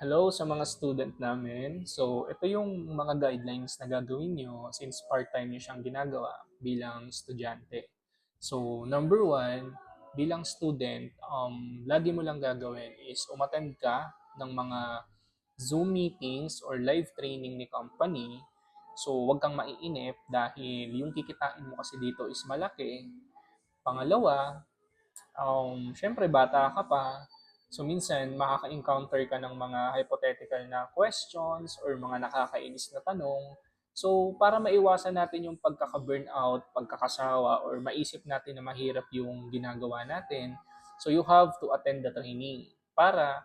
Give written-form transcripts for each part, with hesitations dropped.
Hello sa mga student namin. So, ito yung mga guidelines na gagawin nyo since part-time nyo siyang ginagawa bilang estudyante. So, number one, bilang student, lagi mo lang gagawin is umattend ka ng mga Zoom meetings or live training ni company. So, huwag kang maiinip dahil yung kikitain mo kasi dito is malaki. Pangalawa, syempre bata ka pa, so minsan makaka-encounter ka ng mga hypothetical na questions or mga nakakainis na tanong. So para maiwasan natin yung pagkaka-burnout, pagkakasawa, or maisip natin na mahirap yung ginagawa natin, so you have to attend the training para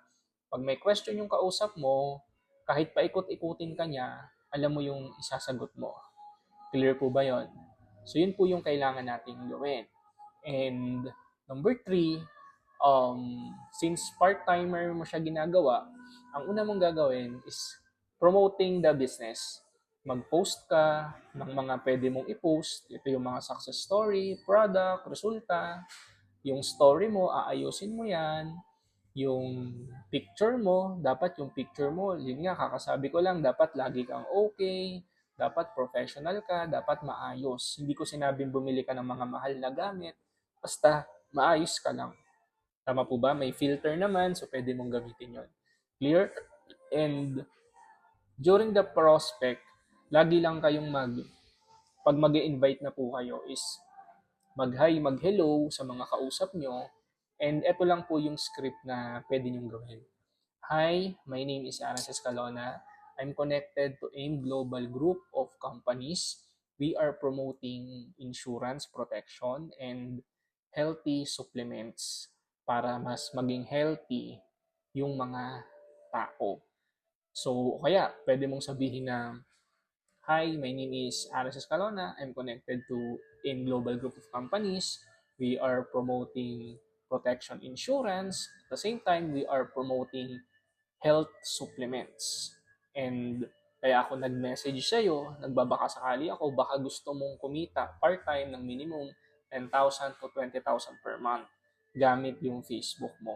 pag may question yung kausap mo, kahit paikot-ikutin ka niya, alam mo yung isasagot mo. Clear po ba yon? So yun po yung kailangan nating gawin. And number three, since part-timer mo siya ginagawa, ang una mong gagawin is promoting the business. Mag-post ka ng mga pwede mong i-post. Ito yung mga success story, product, resulta. Yung story mo, aayusin mo yan. Yung picture mo, dapat yung picture mo, yun nga, kakasabi ko lang, dapat lagi kang okay, dapat professional ka, dapat maayos. Hindi ko sinabing bumili ka ng mga mahal na gamit, basta maayos ka lang. Tama po ba? May filter naman, so pwede mong gamitin yon. Clear? And during the prospect, lagi lang kayong pag mag invite na po kayo is mag-hi, mag-hello sa mga kausap nyo. And ito lang po yung script na pwede nyong gawin. Hi, my name is Anas Escalona. I'm connected to AIM Global Group of Companies. We are promoting insurance protection and healthy supplements para mas maging healthy yung mga tao. So, kaya pwede mong sabihin na, Hi, my name is Aras Escalona. I'm connected to AIM Global Group of Companies. We are promoting protection insurance. At the same time, we are promoting health supplements. And kaya ako nag-message sa'yo, nagbabaka sakali ako, baka gusto mong kumita part-time ng minimum 10,000 to 20,000 per month gamit yung Facebook mo.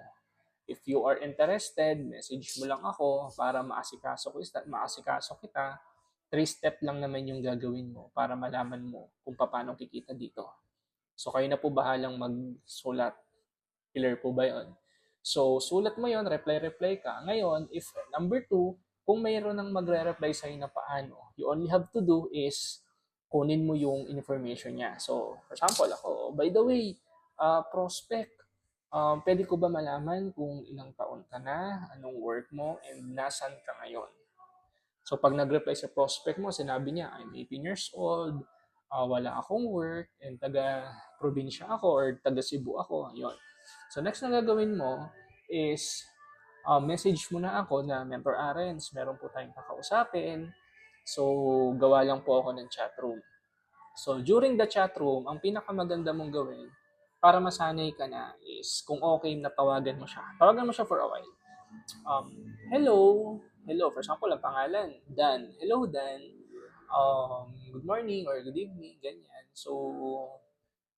If you are interested, message mo lang ako para maasikaso kita. 3-step lang naman yung gagawin mo para malaman mo kung paano kikita dito. So kayo na po bahalang magsulat. Clear po ba yun? So, sulat mo yon, reply-reply ka. Ngayon, if number two, kung mayroon nang magre-reply sa'yo na paano, you only have to do is kunin mo yung information niya. So, for example, ako, by the way, prospect, pwede ko ba malaman kung ilang taon ka na, anong work mo, and nasan ka ngayon? So, pag nag-reply sa prospect mo, sinabi niya, I'm 18 years old, wala akong work, and taga-probinsya ako or taga-Cebu ako. Yun. So, next na gagawin mo is message mo na ako na Mentor Arens, meron po tayong kakausapin. So, gawa lang po ako ng chat room. So, during the chat room, ang pinakamaganda mong gawin para masanay ka na is kung okay na tawagan mo siya. Tawagan mo siya for a while. Um, hello, hello, for example, ang pangalan, Dan. Hello, Dan. Good morning or good evening, ganyan. So,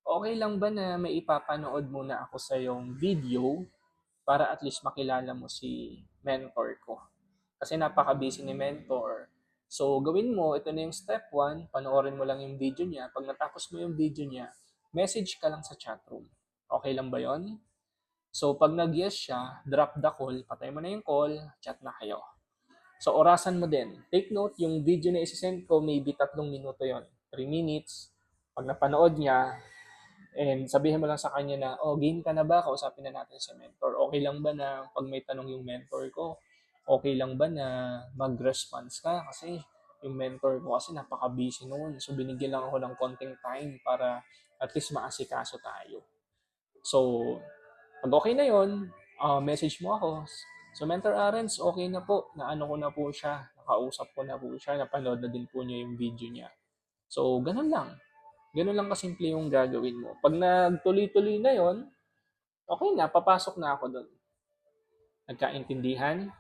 okay lang ba na may ipapanood muna ako sa yung video para at least makilala mo si mentor ko? Kasi napaka-busy ni mentor. So, gawin mo, ito na yung step 1, panoorin mo lang yung video niya. Pag natapos mo yung video niya, message ka lang sa chatroom. Okay lang ba yon? So, pag nag-yes siya, drop the call, patay mo na yung call, chat na kayo. So, orasan mo din. Take note, yung video na isi-send ko, maybe 3 minuto yon, 3 minutes. Pag napanood niya, and sabihin mo lang sa kanya na, oh, game ka na ba? Kausapin na natin si mentor. Okay lang ba na pag may tanong yung mentor ko, okay lang ba na mag-response ka? Kasi yung mentor ko kasi napaka-busy noon. So, binigyan lang ako ng konting time para at least maasikaso tayo. So, pag okay na yon, message mo ako. So, Mentor Arens, okay na po. Naano ko na po siya. Nakausap ko na po siya. Napanood na din po niya yung video niya. So, ganun lang. Ganun lang kasimple yung gagawin mo. Pag nagtuloy-tuloy na yon, okay na, papasok na ako doon. Nagkaintindihan?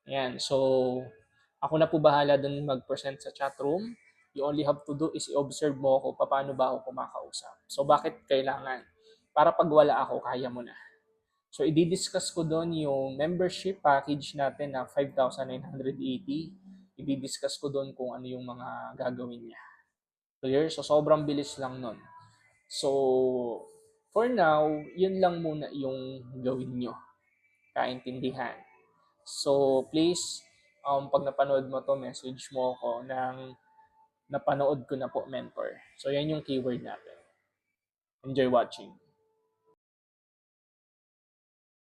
Ayan. So, ako na po bahala doon mag-present sa chat room. You only have to do is i-observe mo ako paano ba ako kumakausap. So, bakit kailangan? Para pag wala ako, kaya mo na. So, i-discuss ko doon yung membership package natin na 5,980. I-discuss ko doon kung ano yung mga gagawin niya. Clear? So, sobrang bilis lang nun. So, for now, yun lang muna yung gawin nyo. Kaintindihan. So, please, pag napanood mo to, message mo ako ng napanood ko na po, mentor. So, yan yung keyword natin. Enjoy watching.